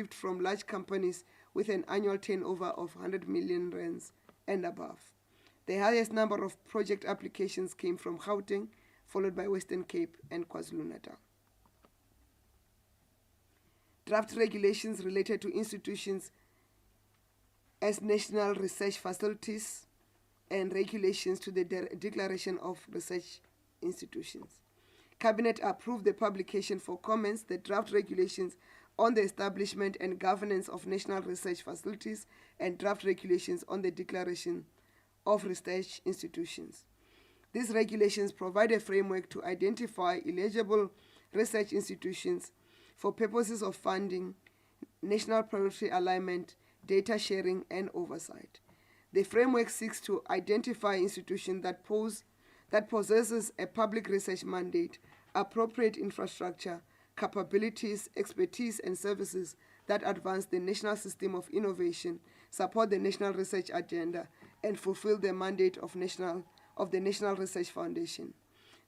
from large companies with an annual turnover of 100 million rands and above. The highest number of project applications came from Gauteng, followed by Western Cape and KwaZulu-Natal. Draft regulations related to institutions as national research facilities and regulations to the Declaration of Research Institutions. Cabinet approved the publication for comments the draft regulations on the establishment and governance of national research facilities and draft regulations on the Declaration of Research Institutions. These regulations provide a framework to identify eligible research institutions for purposes of funding, national priority alignment, data sharing, and oversight. The framework seeks to identify institutions that possesses a public research mandate, appropriate infrastructure, capabilities, expertise, and services that advance the national system of innovation, support the national research agenda, and fulfill the mandate of the National Research Foundation.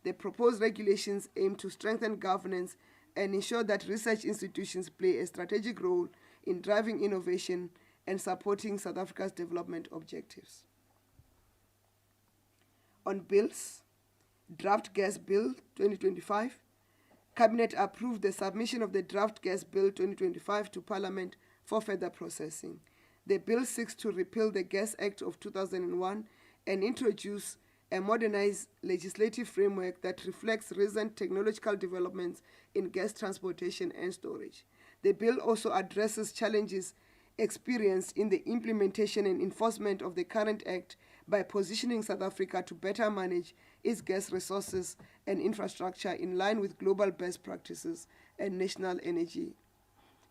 The proposed regulations aim to strengthen governance and ensure that research institutions play a strategic role in driving innovation and supporting South Africa's development objectives. On bills, Draft Gas Bill 2025, Cabinet approved the submission of the Draft Gas Bill 2025 to Parliament for further processing. The bill seeks to repeal the Gas Act of 2001 and introduce a modernized legislative framework that reflects recent technological developments in gas transportation and storage. The bill also addresses challenges experienced in the implementation and enforcement of the current act by positioning South Africa to better manage its gas resources and infrastructure in line with global best practices and national energy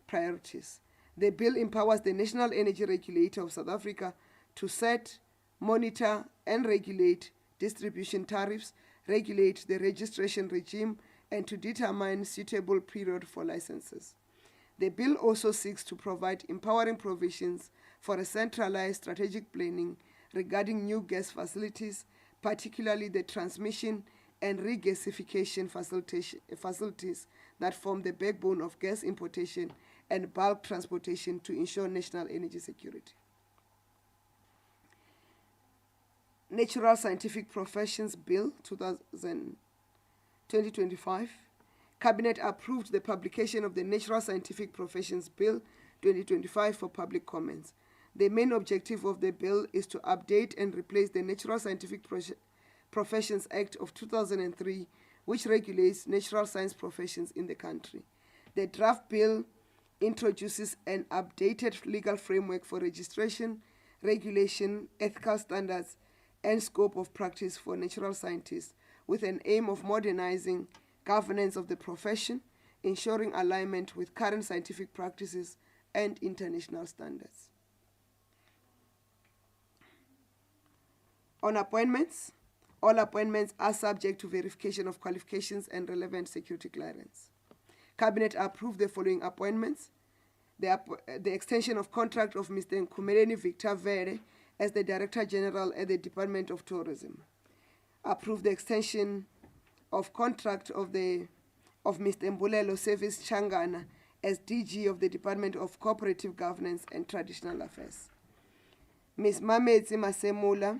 priorities. The bill empowers the National Energy Regulator of South Africa to set, monitor, and regulate distribution tariffs, regulate the registration regime, and to determine suitable period for licenses. The bill also seeks to provide empowering provisions for a centralized strategic planning regarding new gas facilities, particularly the transmission and regasification facilities that form the backbone of gas importation and bulk transportation to ensure national energy security. Natural Scientific Professions Bill 2025, Cabinet approved the publication of the Natural Scientific Professions Bill 2025 for public comments. The main objective of the bill is to update and replace the Natural Scientific Professions Act of 2003, which regulates natural science professions in the country. The draft bill introduces an updated legal framework for registration, regulation, ethical standards, and scope of practice for natural scientists, with an aim of modernizing governance of the profession, ensuring alignment with current scientific practices and international standards. On appointments, all appointments are subject to verification of qualifications and relevant security clearance. Cabinet approved the following appointments: the extension of contract of Mr. Nkumeleni Victor Vere as the Director General at the Department of Tourism. Approved the extension of contract of Mr. Mbulelo Service Changana as DG of the Department of Cooperative Governance and Traditional Affairs. Ms. Mametsi Masemula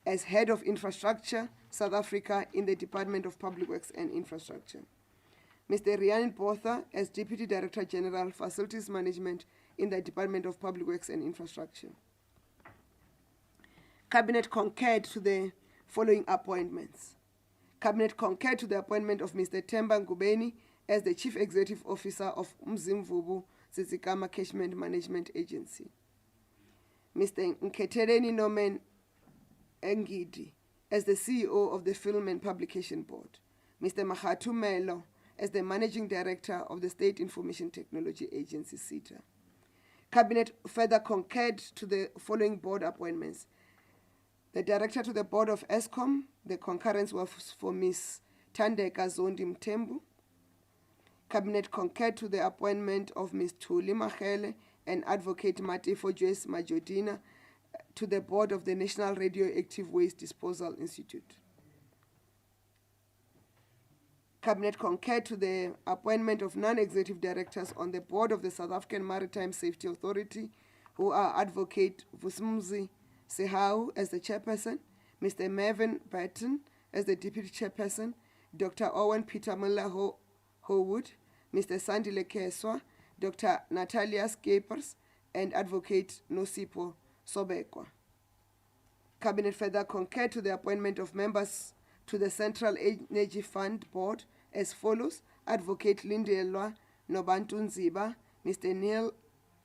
as Head of Infrastructure, South Africa in the Department of Public Works and Infrastructure. Mr. Ryan Botha as Deputy Director General, Facilities Management in the Department of Public Works and Infrastructure. Cabinet concurred to the following appointments. Cabinet concurred to the appointment of Mr. Themba Ngubeni as the Chief Executive Officer of Umzimvubu Tsitsikama Catchment Management Agency. Mr. Nketeleni Norman Engidi as the CEO of the Film and Publication Board. Mr. Mahatu Melo as the Managing Director of the State Information Technology Agency, SITA. Cabinet further concurred to the following board appointments. The Director to the Board of ESCOM, the concurrence was for Ms. Tandeka Zondi Mtembu. Cabinet concurred to the appointment of Ms. Thuli Mahele and Advocate Matifo Joyce Majodina to the Board of the National Radioactive Waste Disposal Institute. Cabinet concurred to the appointment of non-executive directors on the board of the South African Maritime Safety Authority, who are Advocate Vusumuzi Sehau as the chairperson, Mr. Mervyn Burton as the deputy chairperson, Dr. Owen Peter Muller Howood, Mr. Sandile Keswa, Dr. Natalia Skapers, and Advocate Nosipo Sobekwa. Cabinet further concurred to the appointment of members to the Central Energy Fund Board as follows: Advocate Lindelwa Nobantu Nziba, Mr.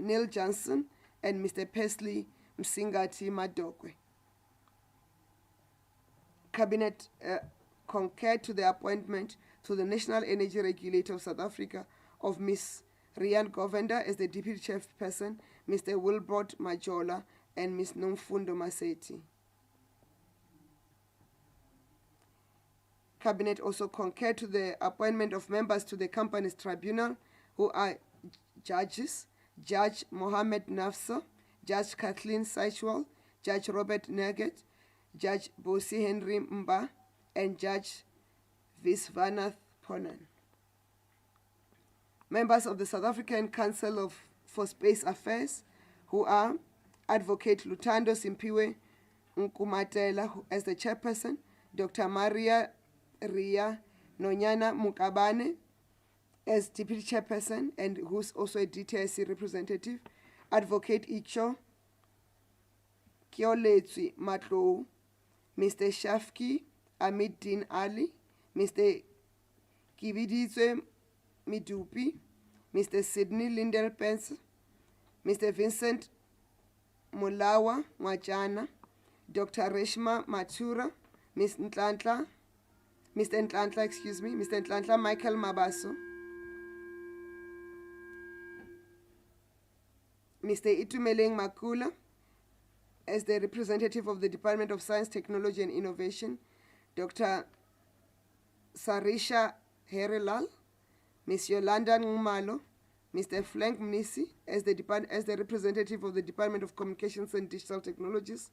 Neil Johnson, and Mr. Pesley Msingati Madokwe. Cabinet concurred to the appointment to the National Energy Regulator of South Africa of Ms. Rian Govender as the Deputy Chairperson, Mr. Wilbrod Majola, and Ms. Nomfundo Maseti. Cabinet also concurred to the appointment of members to the Companies Tribunal, who are judges: Judge Mohammed Nafsa, Judge Kathleen Seichwell, Judge Robert Nugget, Judge Bosi Henry Mba, and Judge Visvanath Ponan. Members of the South African Council for Space Affairs, who are Advocate Lutando Simpiwe Nkumatela as the chairperson, Dr. Maria Ria Nonyana Mukabane as deputy chairperson and who's also a DTIC representative, Advocate Icho Kioletsi Matlou, Mr. Shafki Amiddin Ali, Mr. Kibidizwe Midupi, Mr. Sidney Lindell Pence, Mr. Vincent Mulawa Mwajana, Dr. Reshma Matura, Mr. Ntlantla Michael Mabaso, Mr. Itumeleng Makula as the representative of the Department of Science, Technology and Innovation, Dr. Sarisha Herelal, Ms. Yolanda Ngumalo, Mr. Frank Mnisi as the representative of the Department of Communications and Digital Technologies,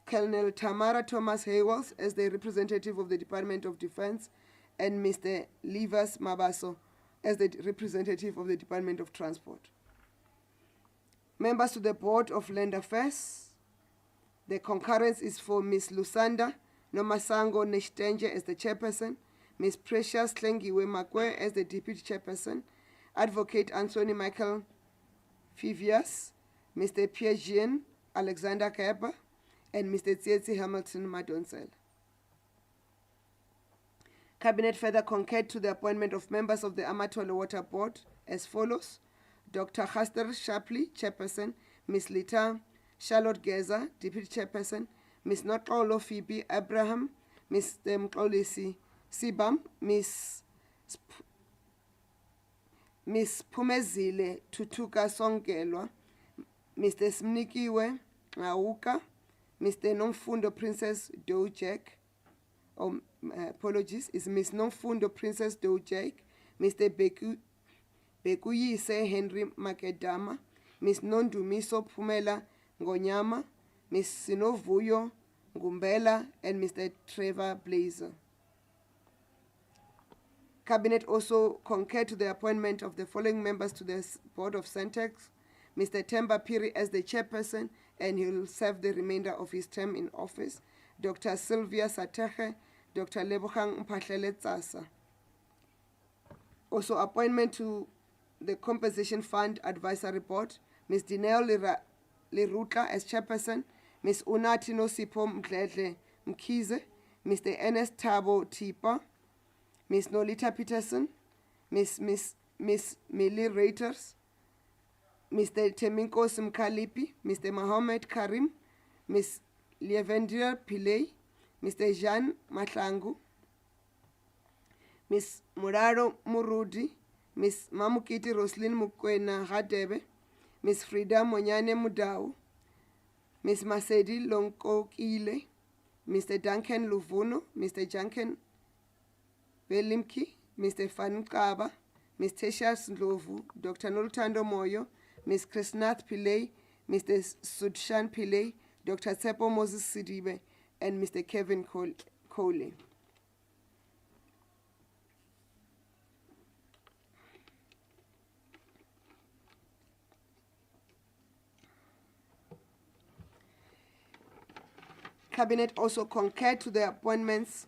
Colonel Tamara Thomas Haywells as the representative of the Department of Defense, and Mr. Livas Mabaso as the representative of the Department of Transport. Members to the Board of Land Affairs, the concurrence is for Ms. Lusanda Nomasango Neshtenje as the chairperson, Ms. Precious Tlengiwe Makwe as the deputy chairperson, Advocate Anthony Michael Fivias, Mr. Pierre-Jean Alexander Keba, and Mr. Tsietsi Hamilton Madonsel. Cabinet further concurred to the appointment of members of the Amatole Water Board as follows: Dr. Haster Shapley, chairperson, Ms. Lita Charlotte Geza, deputy chairperson, Ms. Notolo Phoebe Abraham, Ms. Mkolisi Sibam, Ms. Pumezile Tutuka Songelwa, Mr. Smnikiwe Ngauka, Mr. Nomfundo Princess Dojek, apologies, is Ms. Nomfundo Princess Dojek, Mr. Bekuyise Henry Makedama, Ms. Nondumiso Pumela Ngonyama, Ms. Sinovuyo Ngumbela, and Mr. Trevor Blazer. Cabinet also concurred to the appointment of the following members to the Board of Centex: Mr. Temba Piri as the chairperson, and he will serve the remainder of his term in office, Dr. Sylvia Sateche, Dr. Lebogang Mphahlele Tsasa. Also appointment to the Composition Fund Advisory Board, Ms. Dineo Lerutla as chairperson, Ms. Unati Nosipo Mdledle Mkhize, Mr. Ernest Thabo Tipa, Ms. Nolita Peterson, Ms. Millie Reuters, Mr. Teminkosi Mkhalipi, Mr. Mohammed Karim, Ms. Lievendra Pillay, Mr. Jean Mahlangu, Ms. Muraro Murudi, Ms. Mamukiti Roslyn Mukwena Hadebe, Ms. Frida Monyane Mudau, Ms. Masedi Lonkokile, Mr. Duncan Luvuno, Mr. Juncan Belimki, Mr. Fankaba, Ms. Teshas Ndlovu, Dr. Nolutando Moyo, Ms. Krisnath Pillay, Mr. Sudshan Pillay, Dr. Tsepo Moses Sidibe, and Mr. Kevin Coley. Cabinet also concurred to the appointments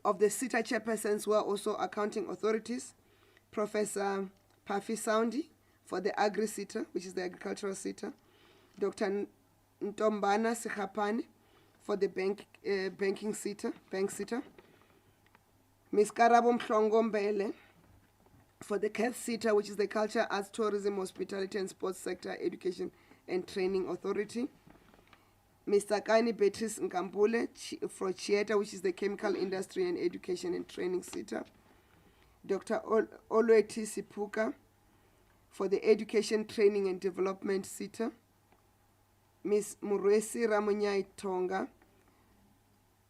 of the SETA chairpersons who are also accounting authorities. Professor Pafi Soundi for the Agri-SETA, which is the agricultural SETA. Dr. Ntombana Sikhapane for the banking SETA, bank SETA. Ms. Karabo Mhlongombele for the CATH SETA, which is the Culture, Arts, Tourism, Hospitality and Sports Sector Education and Training Authority. Mr. Kani Beatrice Nkambule for CHIETA, which is the Chemical Industry and Education and Training SETA. Dr. Olweti Sipuka for the Education, Training and Development SETA. Ms. Muresi Ramunyai Tonga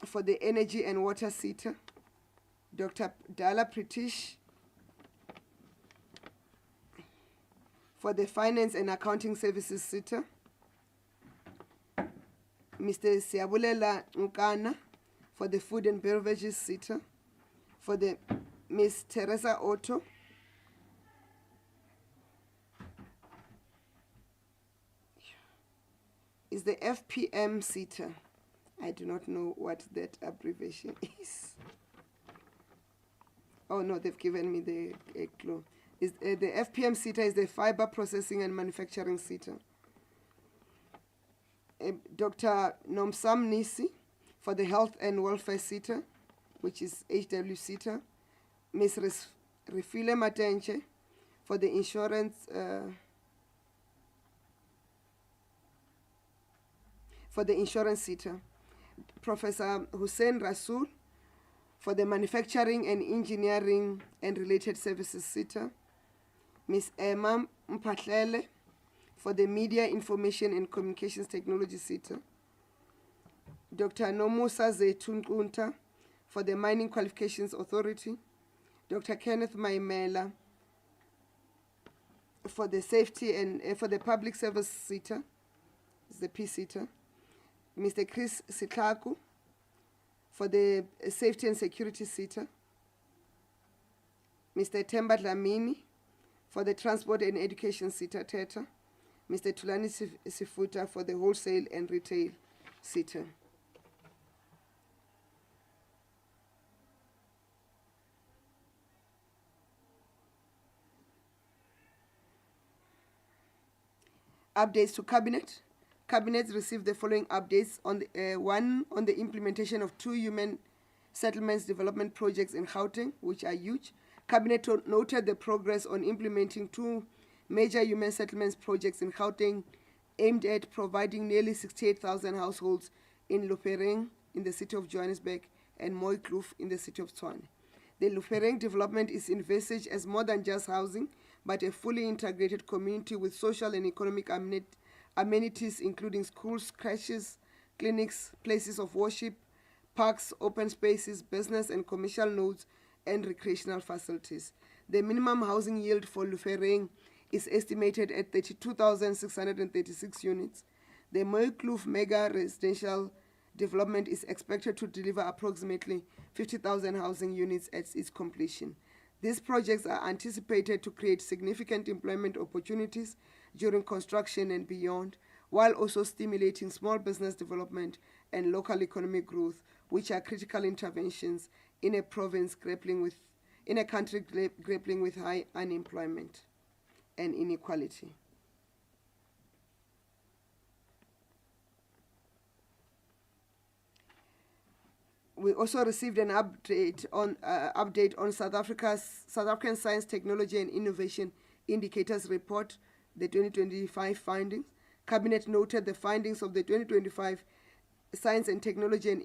for the Energy and Water SETA. Dr. Dala Pritish for the Finance and Accounting Services SETA. Mr. Siabulela Nkana for the Food and Beverages SETA. For the Ms. Teresa Otto is the FPM SETA. I do not know what that abbreviation is. Oh no, they've given me the clue. The FPM SETA is the Fiber Processing and Manufacturing SETA. Dr. Nomsam Nisi for the Health and Welfare SETA, which is HW SETA. Ms. Refile Matenche for the insurance SETA. Professor Hussein Rasul for the Manufacturing and Engineering and Related Services SETA. Ms. Emma Mpatlele for the Media, Information and Communications Technology SETA. Dr. Nomusa Zetun for the Mining Qualifications Authority. Dr. Kenneth Maimela for the Safety and for the Public Service SETA, the P SETA. Mr. Chris Sitlaku for the Safety and Security SETA. Mr. Temba Dlamini for the Transport and Education SETA TETA. Mr. Tulani Sifuta for the Wholesale and Retail SETA. Updates to Cabinet. Cabinet received the following updates on the one on the implementation of 2 human settlements development projects in Gauteng, which are huge. Cabinet noted the progress on implementing 2 major human settlements projects in Gauteng aimed at providing nearly 68,000 households in Lupereng in the city of Johannesburg and Mooikloof in the city of Tshwane. The Lupereng development is envisaged as more than just housing, but a fully integrated community with social and economic amenities including schools, creches, clinics, places of worship, parks, open spaces, business and commercial nodes, and recreational facilities. The minimum housing yield for Lupereng is estimated at 32,636 units. The Mooikloof mega residential development is expected to deliver approximately 50,000 housing units at its completion. These projects are anticipated to create significant employment opportunities during construction and beyond, while also stimulating small business development and local economic growth, which are critical interventions in a country grappling with high unemployment and inequality. We also received an update on South African Science, Technology and Innovation Indicators Report, the 2025 findings. Cabinet noted the findings of the 2025 Science and Technology and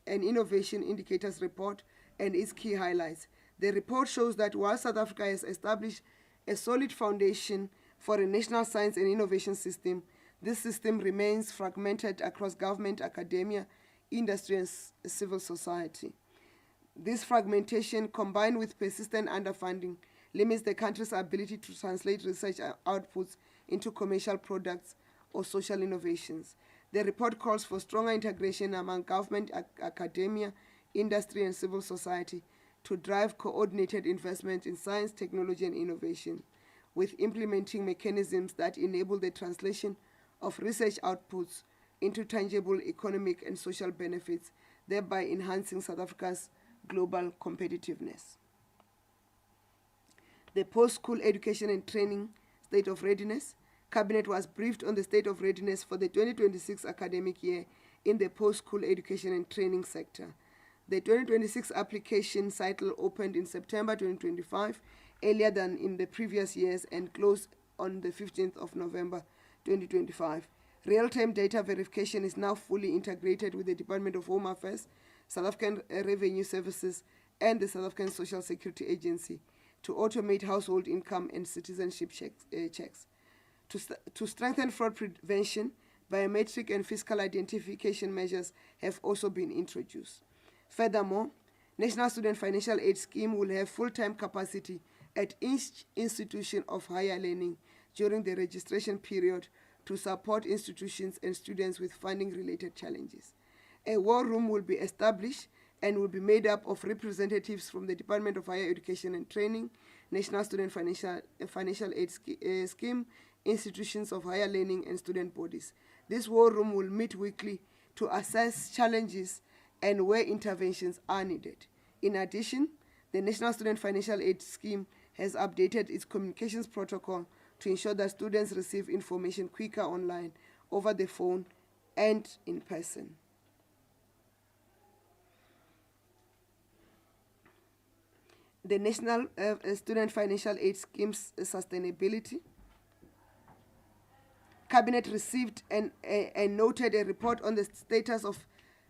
Innovation Indicators Report and its key highlights. The report shows that while South Africa has established a solid foundation for a national science and innovation system, this system remains fragmented across government, academia, industry and civil society. This fragmentation, combined with persistent underfunding, limits the country's ability to translate research outputs into commercial products or social innovations. The report calls for stronger integration among government, academia, industry and civil society to drive coordinated investment in science, technology and innovation, with implementing mechanisms that enable the translation of research outputs into tangible economic and social benefits, thereby enhancing South Africa's global competitiveness. The post-school education and training state of readiness. Cabinet was briefed on the state of readiness for the 2026 academic year in the post-school education and training sector. The 2026 application cycle opened in September 2025, earlier than in the previous years, and closed on the 15th of November 2025. Real-time data verification is now fully integrated with the Department of Home Affairs, South African Revenue Services, and the South African Social Security Agency to automate household income and citizenship checks. To strengthen fraud prevention, biometric and fiscal identification measures have also been introduced. Furthermore, National Student Financial Aid Scheme will have full-time capacity at each institution of higher learning during the registration period to support institutions and students with funding-related challenges. A war room will be established and will be made up of representatives from the Department of Higher Education and Training, National Student Financial Aid Scheme, institutions of higher learning, and student bodies. This war room will meet weekly to assess challenges and where interventions are needed. In addition, the National Student Financial Aid Scheme has updated its communications protocol to ensure that students receive information quicker online, over the phone, and in person. The National Student Financial Aid Scheme's sustainability. Cabinet received and noted a report on the status of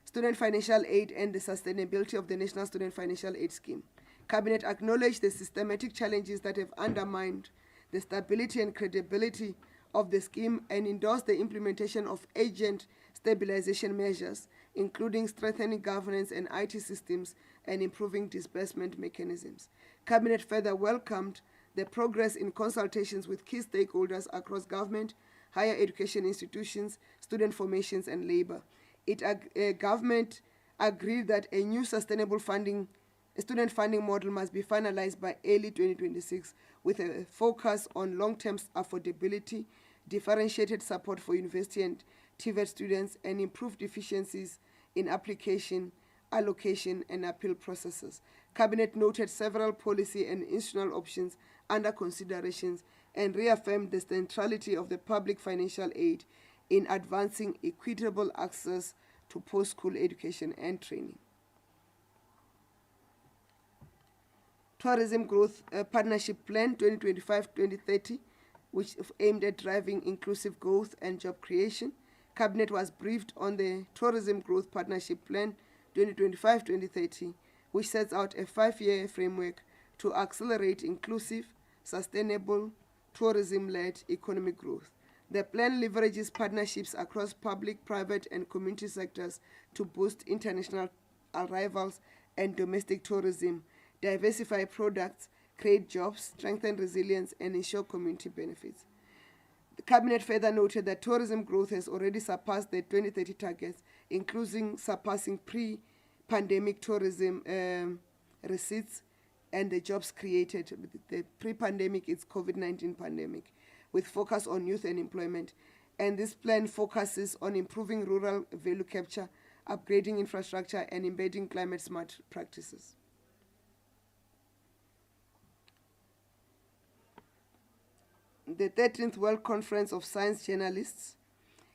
student financial aid and the sustainability of the National Student Financial Aid Scheme. Cabinet acknowledged the systematic challenges that have undermined the stability and credibility of the scheme and endorsed the implementation of agent stabilization measures, including strengthening governance and IT systems and improving disbursement mechanisms. Cabinet further welcomed the progress in consultations with key stakeholders across government, higher education institutions, student formations, and labor. Government agreed that a new sustainable student funding model must be finalized by early 2026 with a focus on long-term affordability, differentiated support for university and TVET students, and improved efficiencies in application, allocation, and appeal processes. Cabinet noted several policy and institutional options under considerations and reaffirmed the centrality of the public financial aid in advancing equitable access to post-school education and training. Tourism Growth Partnership Plan 2025-2030, which aimed at driving inclusive growth and job creation. Cabinet was briefed on the Tourism Growth Partnership Plan 2025-2030, which sets out a 5-year framework to accelerate inclusive, sustainable, tourism-led economic growth. The plan leverages partnerships across public, private, and community sectors to boost international arrivals and domestic tourism, diversify products, create jobs, strengthen resilience, and ensure community benefits. The Cabinet further noted that tourism growth has already surpassed the 2030 targets, including surpassing pre-pandemic tourism receipts and the jobs created. The pre-pandemic is COVID-19 pandemic, with focus on youth and employment. And this plan focuses on improving rural value capture, upgrading infrastructure, and embedding climate-smart practices. The 13th World Conference of Science Journalists.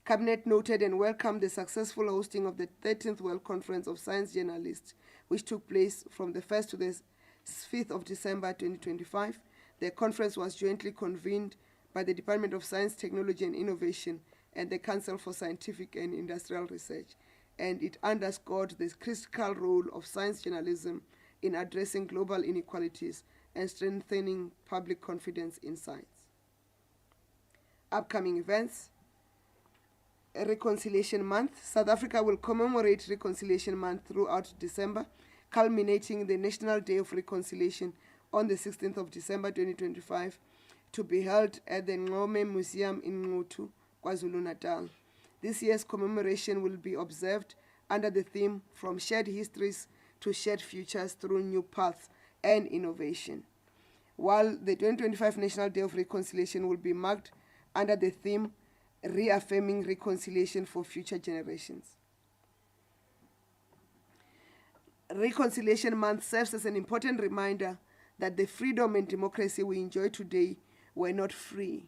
Cabinet noted and welcomed the successful hosting of the 13th World Conference of Science Journalists, which took place from the 1st to the 5th of December 2025. The conference was jointly convened by the Department of Science, Technology and Innovation and the Council for Scientific and Industrial Research, and it underscored the critical role of science journalism in addressing global inequalities and strengthening public confidence in science. Upcoming events. Reconciliation Month. South Africa will commemorate Reconciliation Month throughout December, culminating the National Day of Reconciliation on the 16th of December 2025, to be held at the Ngome Museum in Ngutu, KwaZulu-Natal. This year's commemoration will be observed under the theme From Shared Histories to Shared Futures Through New Paths and Innovation, while the 2025 National Day of Reconciliation will be marked under the theme reaffirming reconciliation for future generations. Reconciliation Month serves as an important reminder that the freedom and democracy we enjoy today were not free.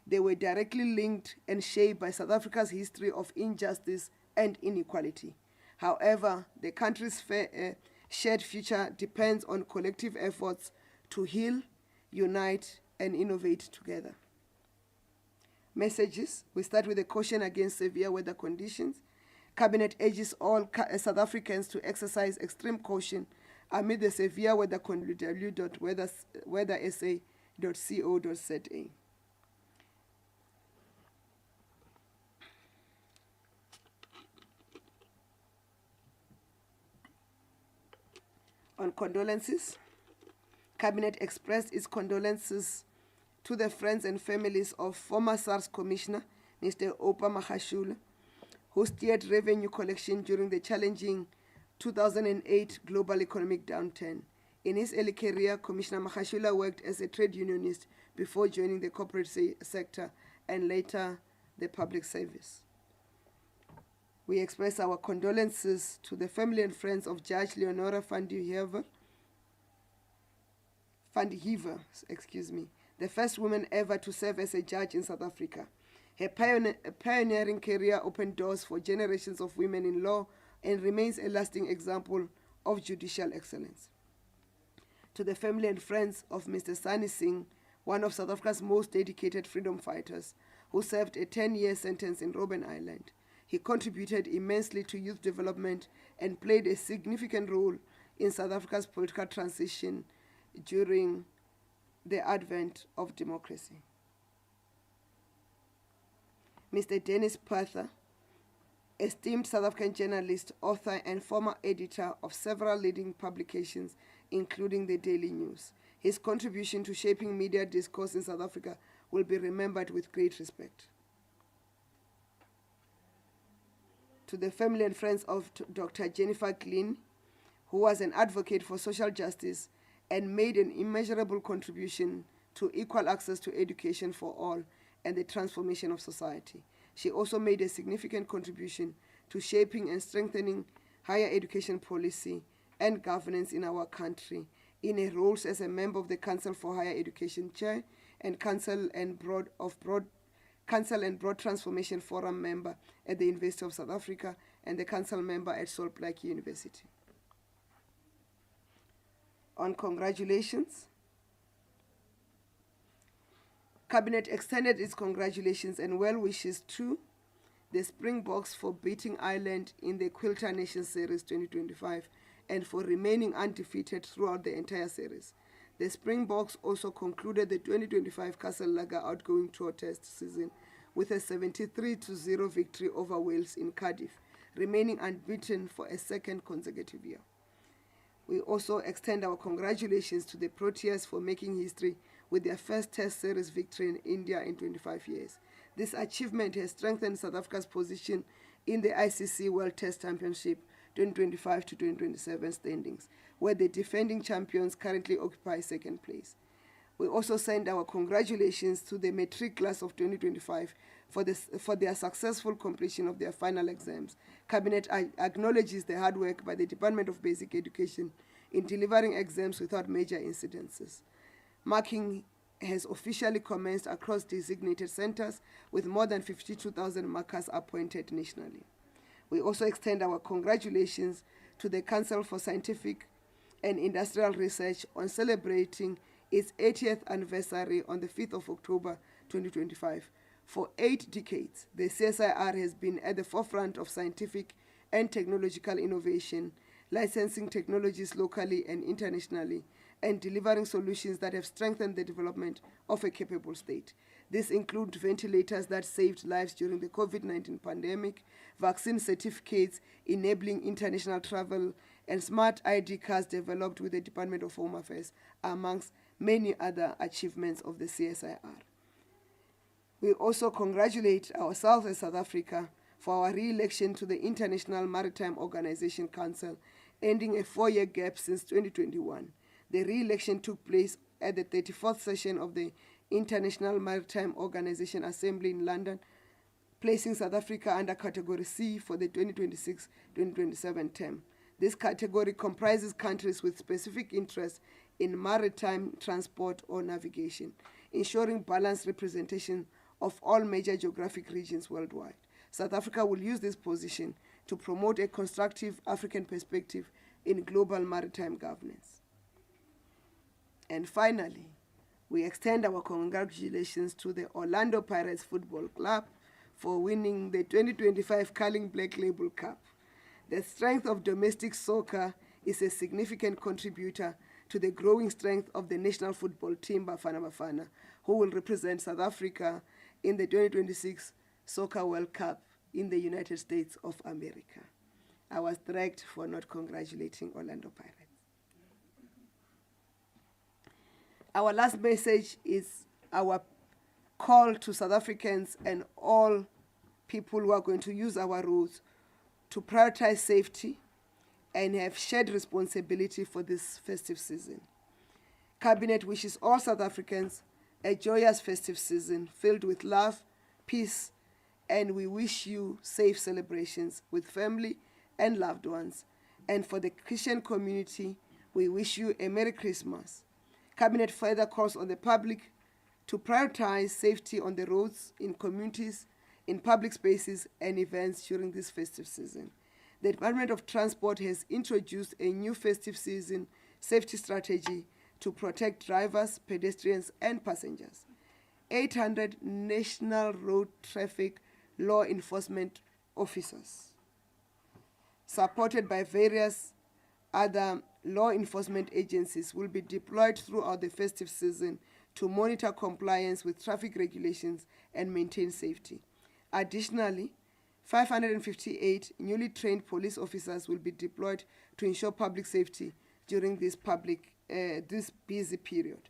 They were directly linked and shaped by South Africa's history of injustice and inequality. However, the country's shared future depends on collective efforts to heal, unite, and innovate together. Messages. We start with a caution against severe weather conditions. Cabinet urges all South Africans to exercise extreme caution amid the severe weather conditions. www.weathersa.co.za. On condolences, Cabinet expressed its condolences to the friends and families of former SARS Commissioner, Mr. Oupa Magashule, who steered revenue collection during the challenging 2008 global economic downturn. In his early career, Commissioner Magashule worked as a trade unionist before joining the corporate sector and later the public service. We express our condolences to the family and friends of Judge Leonora van de Heever, the first woman ever to serve as a judge in South Africa. Her pioneering career opened doors for generations of women in law and remains a lasting example of judicial excellence. To the family and friends of Mr. Sani Singh, one of South Africa's most dedicated freedom fighters, who served a 10-year sentence in Robben Island. He contributed immensely to youth development and played a significant role in South Africa's political transition during the advent of democracy. Mr. Dennis Purther, esteemed South African journalist, author, and former editor of several leading publications, including the Daily News. His contribution to shaping media discourse in South Africa will be remembered with great respect. To the family and friends of Dr. Jennifer Glynn, who was an advocate for social justice and made an immeasurable contribution to equal access to education for all and the transformation of society. She also made a significant contribution to shaping and strengthening higher education policy and governance in our country in her roles as a member of the Council for Higher Education Chair and Council and Broad Transformation Forum member at the University of South Africa and the Council member at Salt Lake University. On congratulations, Cabinet extended its congratulations and well wishes to the Springboks for beating Ireland in the Quilter Nations Series 2025 and for remaining undefeated throughout the entire series. The Springboks also concluded the 2025 Castle Lager outgoing tour test season with a 73-0 victory over Wales in Cardiff, remaining unbeaten for a second consecutive year. We also extend our congratulations to the Proteas for making history with their first Test Series victory in India in 25 years. This achievement has strengthened South Africa's position in the ICC World Test Championship 2025 to 2027 standings, where the defending champions currently occupy second place. We also send our congratulations to the matric class of 2025 for their successful completion of their final exams. Cabinet acknowledges the hard work by the Department of Basic Education in delivering exams without major incidences. Marking has officially commenced across designated centers with more than 52,000 markers appointed nationally. We also extend our congratulations to the Council for Scientific and Industrial Research on celebrating its 80th anniversary on the 5th of October 2025. For 8 decades, the CSIR has been at the forefront of scientific and technological innovation, licensing technologies locally and internationally, and delivering solutions that have strengthened the development of a capable state. These include ventilators that saved lives during the COVID-19 pandemic, vaccine certificates enabling international travel, and smart ID cards developed with the Department of Home Affairs, amongst many other achievements of the CSIR. We also congratulate ourselves as South Africa for our re-election to the International Maritime Organization Council, ending a 4-year gap since 2021. The re-election took place at the 34th session of the International Maritime Organization Assembly in London placing South Africa under Category C for the 2026-2027 term. This category comprises countries with specific interests in maritime transport or navigation, ensuring balanced representation of all major geographic regions worldwide. South Africa will use this position to promote a constructive African perspective in global maritime governance. And finally, we extend our congratulations to the Orlando Pirates Football Club for winning the 2025 Carling Black Label Cup. The strength of domestic soccer is a significant contributor to the growing strength of the national football team Bafana Bafana, who will represent South Africa in the 2026 Soccer World Cup in the United States of America. I was dragged for not congratulating Orlando Pirates. Our last message is our call to South Africans and all people who are going to use our roads to prioritize safety and have shared responsibility for this festive season. Cabinet wishes all South Africans a joyous festive season filled with love, peace, and we wish you safe celebrations with family and loved ones. And for the Christian community, we wish you a Merry Christmas. Cabinet further calls on the public to prioritize safety on the roads, in communities, in public spaces and events during this festive season. The Department of Transport has introduced a new festive season safety strategy to protect drivers, pedestrians and passengers. 800 national road traffic law enforcement officers, supported by various other law enforcement agencies, will be deployed throughout the festive season to monitor compliance with traffic regulations and maintain safety. Additionally, 558 newly trained police officers will be deployed to ensure public safety during this busy period.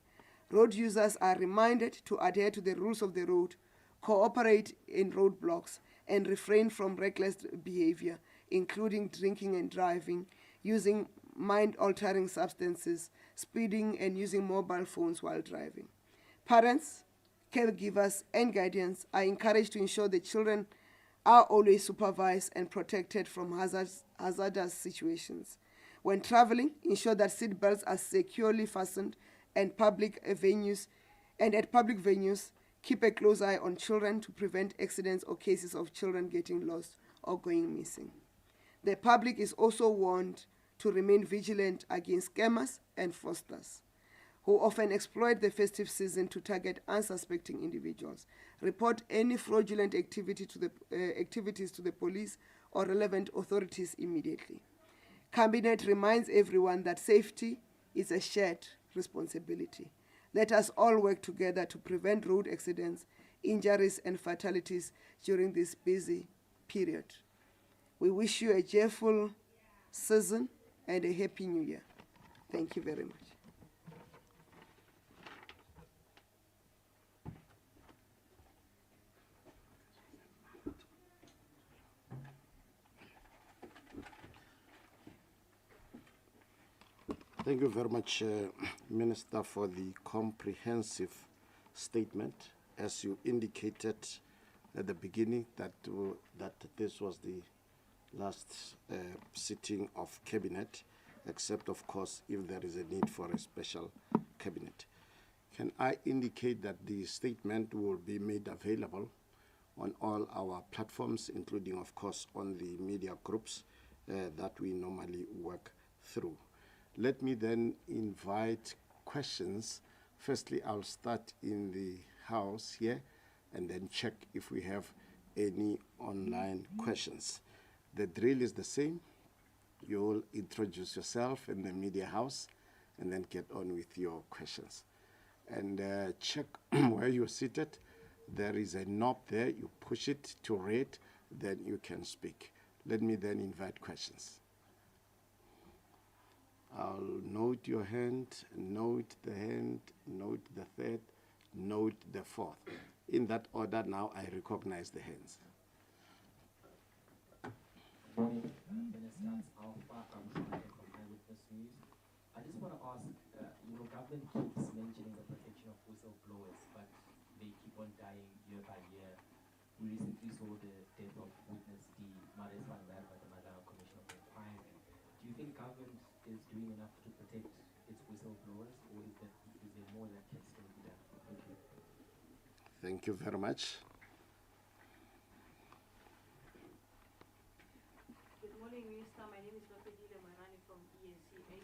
Road users are reminded to adhere to the rules of the road, cooperate in roadblocks, and refrain from reckless behavior, including drinking and driving, using mind-altering substances, speeding, and using mobile phones while driving. Parents, caregivers, and guardians are encouraged to ensure the children are always supervised and protected from hazardous situations. When traveling, ensure that seat belts are securely fastened and at public venues, keep a close eye on children to prevent accidents or cases of children getting lost or going missing. The public is also warned to remain vigilant against scammers and fraudsters, who often exploit the festive season to target unsuspecting individuals. Report any fraudulent activities to the police or relevant authorities immediately. Cabinet reminds everyone that safety is a shared responsibility. Let us all work together to prevent road accidents, injuries, and fatalities during this busy period. We wish you a joyful season and a happy new year. Thank you very much. Thank you very much, Minister, for the comprehensive statement. As you indicated at the beginning, that this was the last sitting of Cabinet, except, of course, if there is a need for a special Cabinet. Can I indicate that the statement will be made available on all our platforms, including, of course, on the media groups that we normally work through? Let me then invite questions. Firstly, I'll start in the house here and then check if we have any online questions. The drill is the same. You'll introduce yourself in the media house and then get on with your questions. And check where you're seated. There is a knob there. You push it to red, then you can speak. Let me then invite questions. I'll note your hand, note the hand, note the third, note the fourth. In that order, now I recognize the hands. Morning, Minister. It's Alpha. I'm from Eyewitness News. I just want to ask, your government keeps mentioning the protection of whistleblowers, but they keep on dying year by year. we recently saw the death of witness D. Maris van Werf at the Malawi Commission of Inquiry. Do you think government is doing enough to protect its whistleblowers, or is there more that can still be done? Thank you. Thank you very much. Good morning, Minister. My name is Dr. Marani from ENCA.